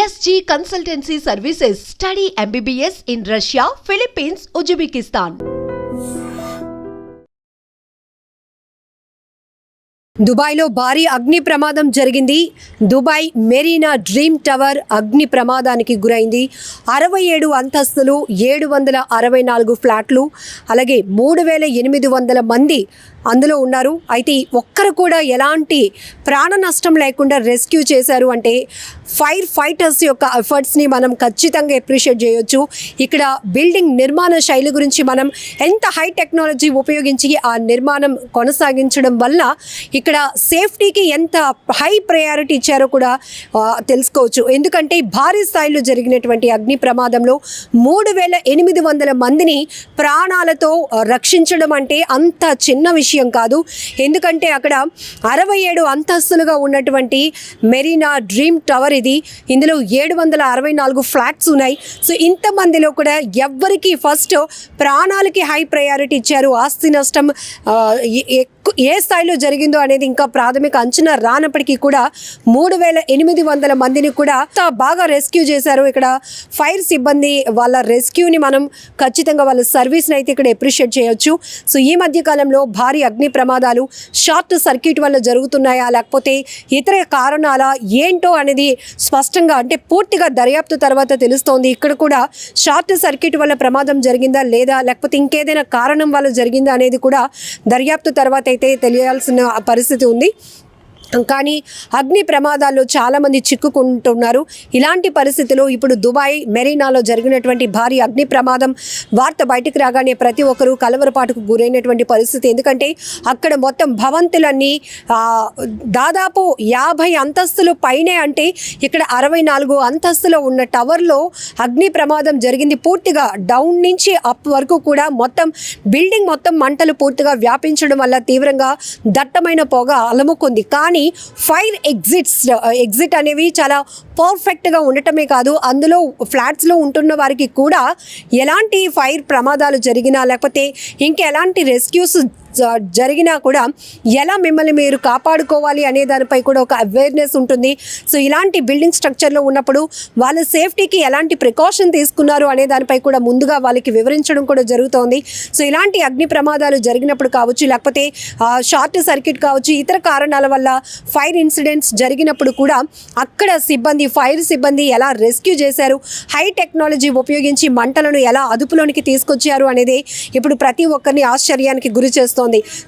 SG Consultancy Services. Study MBBS in Russia, Philippines, Uzbekistan. దుబాయ్లో భారీ అగ్ని ప్రమాదం జరిగింది. దుబాయ్ మెరీనా డ్రీమ్ టవర్ అగ్ని ప్రమాదానికి గురైంది. 67 అంతస్తులు, 764 ఫ్లాట్లు, అలాగే 3800 మంది అందులో ఉన్నారు. అయితే ఒక్కరు కూడా ఎలాంటి ప్రాణ నష్టం లేకుండా రెస్క్యూ చేశారు అంటే ఫైర్ ఫైటర్స్ యొక్క ఎఫర్ట్స్ని మనం ఖచ్చితంగా అప్రిషియేట్ చేయొచ్చు. ఇక్కడ బిల్డింగ్ నిర్మాణ శైలి గురించి మనం ఎంత హై టెక్నాలజీ ఉపయోగించి ఆ నిర్మాణం కొనసాగించడం వల్ల ఇక్కడ సేఫ్టీకి ఎంత హై ప్రయారిటీ ఇచ్చారో కూడా తెలుసుకోవచ్చు. ఎందుకంటే భారీ స్థాయిలో జరిగినటువంటి అగ్ని ప్రమాదంలో 3800 మందిని ప్రాణాలతో రక్షించడం అంటే అంత చిన్న విషయం కాదు. ఎందుకంటే అక్కడ 67 అంతస్తులుగా ఉన్నటువంటి మెరీనా డ్రీమ్ టవర్ ఇది. ఇందులో 764 ఫ్లాట్స్ ఉన్నాయి. సో ఇంతమందిలో కూడా ఎవ్వరికి ఫస్ట్ ప్రాణాలకి హై ప్రయారిటీ ఇచ్చారు. ఆస్తి నష్టం ఏ స్థాయిలో జరిగిందో అనేది ఇంకా ప్రాథమిక అంచనా రానప్పటికీ కూడా 3800 మందిని కూడా బాగా రెస్క్యూ చేశారు. ఇక్కడ ఫైర్ సిబ్బంది వాళ్ళ రెస్క్యూని మనం ఖచ్చితంగా వాళ్ళ సర్వీస్ని అయితే ఇక్కడ అప్రిషియేట్ చేయొచ్చు. సో ఈ మధ్య కాలంలో భారీ అగ్ని ప్రమాదాలు షార్ట్ సర్క్యూట్ వల్ల జరుగుతున్నాయా లేకపోతే ఇతర కారణాలా ఏంటో అనేది స్పష్టంగా అంటే పూర్తిగా దర్యాప్తు తర్వాత తెలుస్తోంది. ఇక్కడ కూడా షార్ట్ సర్క్యూట్ వల్ల ప్రమాదం జరిగిందా లేదా లేకపోతే ఇంకేదైనా కారణం వల్ల జరిగిందా అనేది కూడా దర్యాప్తు తర్వాత అయితే తెలియాల్సిన పరిస్థితి ఉంది. కానీ అగ్ని ప్రమాదాల్లో చాలామంది చిక్కుకుంటున్నారు. ఇలాంటి పరిస్థితిలో ఇప్పుడు దుబాయ్ మెరీనాలో జరిగినటువంటి భారీ అగ్ని ప్రమాదం వార్త బయటకు రాగానే ప్రతి ఒక్కరూ కలవరపాటుకు గురైనటువంటి పరిస్థితి. ఎందుకంటే అక్కడ మొత్తం భవంతులన్నీ దాదాపు 50 అంతస్తులు పైనే, అంటే ఇక్కడ 64 అంతస్తులో ఉన్న టవర్లో అగ్ని ప్రమాదం జరిగింది. పూర్తిగా డౌన్ నుంచి అప్ వరకు కూడా మొత్తం బిల్డింగ్ మొత్తం మంటలు పూర్తిగా వ్యాపించడం వల్ల తీవ్రంగా దట్టమైన పొగ అలముకుంది. కానీ ఫైర్ ఎగ్జిట్ అనేవి చాలా పర్ఫెక్ట్గా ఉండటమే కాదు, అందులో ఫ్లాట్స్లో ఉంటున్న వారికి కూడా ఎలాంటి ఫైర్ ప్రమాదాలు జరిగినా లేకపోతే ఇంకెలాంటి రెస్క్యూస్ జరిగినా కూడా ఎలా మిమ్మల్ని మీరు కాపాడుకోవాలి అనే దానిపై కూడా ఒక అవేర్నెస్ ఉంటుంది. సో ఇలాంటి బిల్డింగ్ స్ట్రక్చర్లో ఉన్నప్పుడు వాళ్ళ సేఫ్టీకి ఎలాంటి ప్రికాషన్ తీసుకున్నారు అనే దానిపై కూడా ముందుగా వాళ్ళకి వివరించడం కూడా జరుగుతోంది. సో ఇలాంటి అగ్ని ప్రమాదాలు జరిగినప్పుడు కావచ్చు లేకపోతే షార్ట్ సర్క్యూట్ కావచ్చు, ఇతర కారణాల వల్ల ఫైర్ ఇన్సిడెంట్స్ జరిగినప్పుడు కూడా అక్కడ ఫైర్ సిబ్బంది ఎలా రెస్క్యూ చేశారు, హై టెక్నాలజీ ఉపయోగించి మంటలను ఎలా అదుపులోనికి తీసుకొచ్చారు అనేది ఇప్పుడు ప్రతి ఒక్కరిని ఆశ్చర్యానికి గురి చేస్తుంది.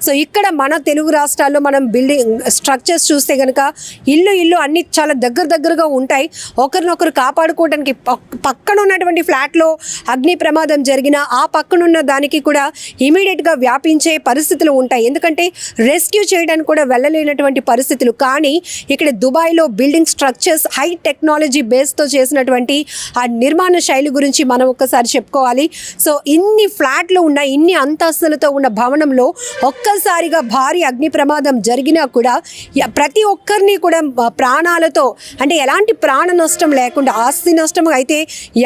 సో ఇక్కడ మన తెలుగు రాష్ట్రాల్లో మనం బిల్డింగ్ స్ట్రక్చర్స్ చూస్తే కనుక ఇల్లు అన్ని చాలా దగ్గరగా ఉంటాయి. ఒకరినొకరు కాపాడుకోవడానికి పక్కన ఉన్నటువంటి ఫ్లాట్లో అగ్ని ప్రమాదం జరిగినా ఆ పక్కనున్న దానికి కూడా ఇమీడియట్గా వ్యాపించే పరిస్థితులు ఉంటాయి. ఎందుకంటే రెస్క్యూ చేయడానికి కూడా వెళ్ళలేనటువంటి పరిస్థితులు. కానీ ఇక్కడ దుబాయ్లో బిల్డింగ్ స్ట్రక్చర్స్ హై టెక్నాలజీ బేస్తో చేసినటువంటి ఆ నిర్మాణ శైలి గురించి మనం ఒక్కసారి చెప్పుకోవాలి. సో ఇన్ని ఫ్లాట్లు ఉన్న ఇన్ని అంతస్తులతో ఉన్న భవనంలో ఒక్కసారిగా భారీ అగ్ని ప్రమాదం జరిగినా కూడా ప్రతి ఒక్కరిని కూడా ప్రాణాలతో అంటే ఎలాంటి ప్రాణ నష్టం లేకుండా, ఆస్తి నష్టం అయితే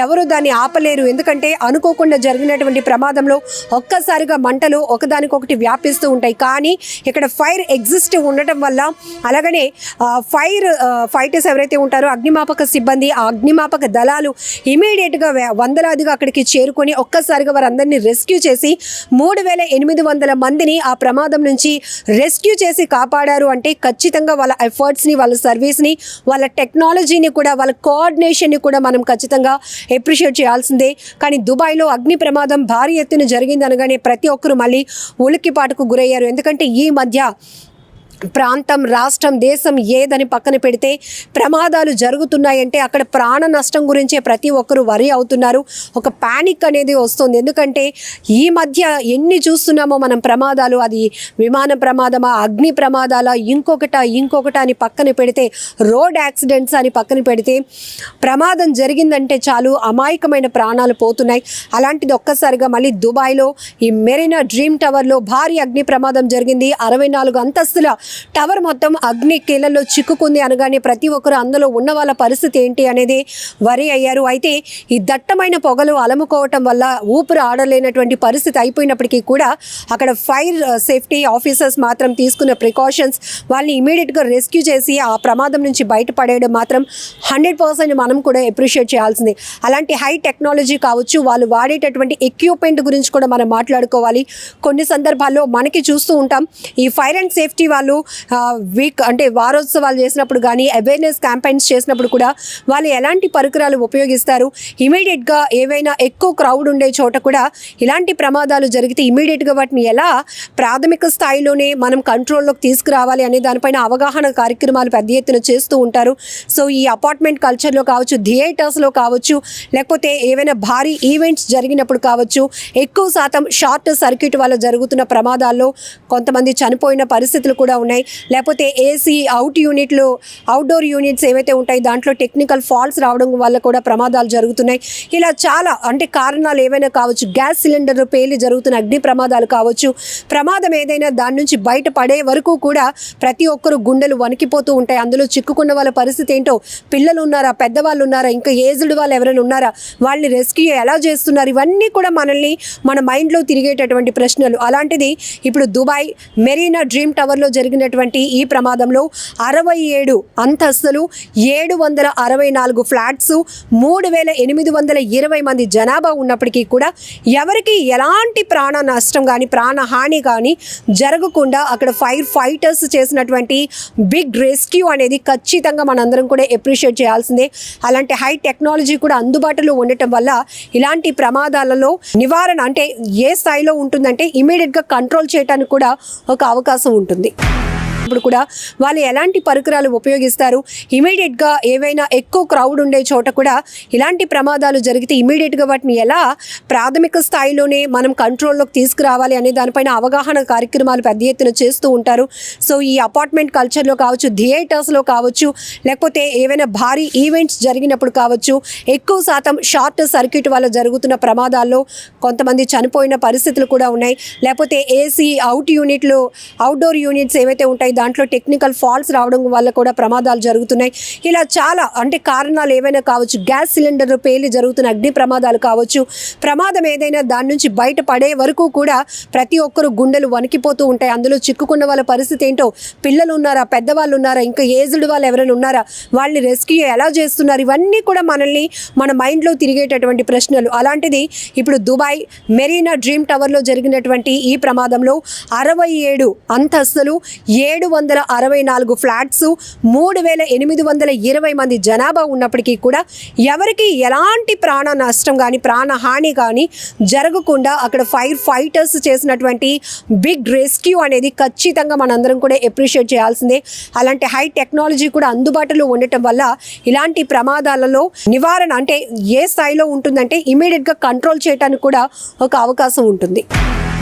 ఎవరు దాన్ని ఆపలేరు. ఎందుకంటే అనుకోకుండా జరిగినటువంటి ప్రమాదంలో ఒక్కసారిగా మంటలు ఒకదానికొకటి వ్యాపిస్తూ ఉంటాయి. కానీ ఇక్కడ ఫైర్ ఎగ్జిస్ట్ ఉండటం వల్ల అలాగనే ఫైటర్స్ ఎవరైతే ఉంటారో అగ్నిమాపక సిబ్బంది, ఆ అగ్నిమాపక దళాలు ఇమీడియట్గా వందలాదిగా అక్కడికి చేరుకొని ఒక్కసారిగా వారందరినీ రెస్క్యూ చేసి 3800 మందిని ఆ ప్రమాదం నుంచి రెస్క్యూ చేసి కాపాడారు. అంటే ఖచ్చితంగా వాళ్ళ ఎఫర్ట్స్ని, వాళ్ళ సర్వీస్ని, వాళ్ళ టెక్నాలజీని కూడా, వాళ్ళ కోఆర్డినేషన్ని కూడా మనం ఖచ్చితంగా అప్రిషియేట్ చేయాల్సిందే. కానీ దుబాయ్లో అగ్ని ప్రమాదం భారీ ఎత్తున జరిగింది అనగానే ప్రతి ఒక్కరు మళ్ళీ ఉలిక్కిపాటుకు గురయ్యారు. ఎందుకంటే ఈ మధ్య ప్రాంతం, రాష్ట్రం, దేశం ఏదని పక్కన పెడితే ప్రమాదాలు జరుగుతున్నాయంటే అక్కడ ప్రాణ నష్టం గురించే ప్రతి ఒక్కరు వరి అవుతున్నారు. ఒక ప్యానిక్ అనేది వస్తుంది. ఎందుకంటే ఈ మధ్య ఎన్ని చూస్తున్నామో మనం ప్రమాదాలు, అది విమాన ప్రమాదమా, అగ్ని ప్రమాదాల, ఇంకొకట అని పక్కన పెడితే, రోడ్ యాక్సిడెంట్స్ అని పక్కన పెడితే ప్రమాదం జరిగిందంటే చాలు అమాయకమైన ప్రాణాలు పోతున్నాయి. అలాంటిది ఒక్కసారిగా మళ్ళీ దుబాయ్లో ఈ మెరీనా డ్రీమ్ టవర్లో భారీ అగ్ని ప్రమాదం జరిగింది. 64 అంతస్తుల టవర్ మొత్తం అగ్ని కీలల్లో చిక్కుకుంది అనగానే ప్రతి ఒక్కరు అందులో ఉన్న వాళ్ళ పరిస్థితి ఏంటి అనేది వరి అయ్యారు. అయితే ఈ దట్టమైన పొగలు అలముకోవటం వల్ల ఊపిరి ఆడలేనటువంటి పరిస్థితి అయిపోయినప్పటికీ కూడా అక్కడ ఫైర్ సేఫ్టీ ఆఫీసర్స్ మాత్రం తీసుకున్న ప్రికాషన్స్ వాళ్ళని ఇమీడియట్గా రెస్క్యూ చేసి ఆ ప్రమాదం నుంచి బయటపడేయడం మాత్రం 100% మనం కూడా అప్రిషియేట్ చేయాల్సింది. అలాంటి హై టెక్నాలజీ కావచ్చు, వాళ్ళు వాడేటటువంటి ఎక్విప్మెంట్ గురించి కూడా మనం మాట్లాడుకోవాలి. కొన్ని సందర్భాల్లో మనకి చూస్తూ ఉంటాం ఈ ఫైర్ అండ్ సేఫ్టీ వాళ్ళు వీక్ అంటే వారోత్సవాలు చేసినప్పుడు కానీ అవేర్నెస్ క్యాంపెయిన్స్ చేసినప్పుడు కూడా వాళ్ళు ఎలాంటి పరికరాలు ఉపయోగిస్తారు, ఇమీడియట్గా ఏవైనా ఎక్కువ క్రౌడ్ ఉండే చోట కూడా ఇలాంటి ప్రమాదాలు జరిగితే ఇమీడియట్గా వాటిని ఎలా ప్రాథమిక స్థాయిలోనే మనం కంట్రోల్లోకి తీసుకురావాలి అనే దానిపైన అవగాహన కార్యక్రమాలు పెద్ద ఎత్తున చేస్తూ ఉంటారు. సో ఈ అపార్ట్మెంట్ కల్చర్లో కావచ్చు, థియేటర్స్లో కావచ్చు, లేకపోతే ఏవైనా భారీ ఈవెంట్స్ జరిగినప్పుడు కావచ్చు, ఎక్కువ శాతం షార్ట్ సర్క్యూట్ వల్ల జరుగుతున్న ప్రమాదాల్లో కొంతమంది చనిపోయిన పరిస్థితులు కూడా ఉన్నాయి. లేకపోతే ఏసీ అవుట్డోర్ యూనిట్స్ ఏవైతే ఉంటాయి దాంట్లో టెక్నికల్ ఫాల్ట్స్ రావడం వల్ల కూడా ప్రమాదాలు జరుగుతున్నాయి. ఇలా చాలా అంటే కారణాలు ఏవైనా కావచ్చు, గ్యాస్ సిలిండర్ పేలి జరుగుతున్న అగ్ని ప్రమాదాలు కావచ్చు, ప్రమాదం ఏదైనా దాని నుంచి బయటపడే వరకు కూడా ప్రతి ఒక్కరు గుండెలు వణికిపోతూ ఉంటాయి. అందులో చిక్కుకున్న వాళ్ళ పరిస్థితి ఏంటో, పిల్లలు ఉన్నారా, పెద్దవాళ్ళు ఉన్నారా, ఇంకా ఏజ్డ్ వాళ్ళు ఎవరైనా ఉన్నారా, వాళ్ళని రెస్క్యూ ఎలా చేస్తున్నారు, ఇవన్నీ కూడా మనల్ని మన మైండ్లో తిరిగేటటువంటి ప్రశ్నలు. అలాంటిది ఇప్పుడు దుబాయ్ మెరీనా డ్రీమ్ టవర్లో జరిగినటువంటి ఈ ప్రమాదంలో 67 అంతస్తులు, 764 ఫ్లాట్స్, 3820 మంది జనాభా ఉన్నప్పటికీ కూడా ఎవరికి ఎలాంటి ప్రాణ నష్టం కానీ ప్రాణహాని కానీ జరగకుండా అక్కడ ఫైర్ ఫైటర్స్ చేసినటువంటి బిగ్ రెస్క్యూ అనేది ఖచ్చితంగా మనందరం కూడా అప్రిషియేట్ చేయాల్సిందే. అలాంటి హై టెక్నాలజీ కూడా అందుబాటులో ఉండటం వల్ల ఇలాంటి ప్రమాదాలలో నివారణ అంటే ఏ స్థాయిలో ఉంటుందంటే ఇమీడియట్గా కంట్రోల్ చేయడానికి కూడా ఒక అవకాశం ఉంటుంది. ఇప్పుడు కూడా వాళ్ళు ఎలాంటి పరికరాలు ఉపయోగిస్తారు, ఇమీడియట్గా ఏవైనా ఎక్కువ క్రౌడ్ ఉండే చోట కూడా ఇలాంటి ప్రమాదాలు జరిగితే ఇమీడియట్గా వాటిని ఎలా ప్రాథమిక స్థాయిలోనే మనం కంట్రోల్లోకి తీసుకురావాలి అనే దానిపైన అవగాహన కార్యక్రమాలు పెద్ద ఎత్తున చేస్తూ ఉంటారు. సో ఈ అపార్ట్మెంట్ కల్చర్లో కావచ్చు, థియేటర్స్లో కావచ్చు, లేకపోతే ఏవైనా భారీ ఈవెంట్స్ జరిగినప్పుడు కావచ్చు, ఎక్కువ శాతం షార్ట్ సర్క్యూట్ వల్ల జరుగుతున్న ప్రమాదాల్లో కొంతమంది చనిపోయిన పరిస్థితులు కూడా ఉన్నాయి. లేకపోతే ఏసీ అవుట్డోర్ యూనిట్స్ ఏవైతే ఉంటాయి దాంట్లో టెక్నికల్ ఫాల్ట్స్ రావడం వల్ల కూడా ప్రమాదాలు జరుగుతున్నాయి. ఇలా చాలా అంటే కారణాలు ఏవైనా కావచ్చు, గ్యాస్ సిలిండర్ పేలి జరుగుతున్న అగ్ని ప్రమాదాలు కావచ్చు, ప్రమాదం ఏదైనా దాని నుంచి బయటపడే వరకు కూడా ప్రతి ఒక్కరు గుండెలు వణికిపోతూ ఉంటాయి. అందులో చిక్కుకున్న వాళ్ళ పరిస్థితి ఏంటో, పిల్లలు ఉన్నారా, పెద్దవాళ్ళు ఉన్నారా, ఇంకా ఏజ్డ్ వాళ్ళు ఎవరైనా ఉన్నారా, వాళ్ళని రెస్క్యూ ఎలా చేస్తున్నారు, ఇవన్నీ కూడా మనల్ని మన మైండ్లో తిరిగేటటువంటి ప్రశ్నలు. అలాంటిది ఇప్పుడు దుబాయ్ మెరీనా డ్రీమ్ టవర్లో జరిగినటువంటి ఈ ప్రమాదంలో 67 అంతస్తులు, 764 ఫ్లాట్స్, 3820 మంది జనాభా ఉన్నప్పటికీ కూడా ఎవరికి ఎలాంటి ప్రాణ నష్టం కానీ ప్రాణహాని కానీ జరగకుండా అక్కడ ఫైర్ ఫైటర్స్ చేసినటువంటి బిగ్ రెస్క్యూ అనేది ఖచ్చితంగా మనందరం కూడా అప్రిషియేట్ చేయాల్సిందే. అలాంటి హై టెక్నాలజీ కూడా అందుబాటులో ఉండటం వల్ల ఇలాంటి ప్రమాదాలలో నివారణ అంటే ఏ స్థాయిలో ఉంటుందంటే ఇమీడియట్గా కంట్రోల్ చేయడానికి కూడా ఒక అవకాశం ఉంటుంది.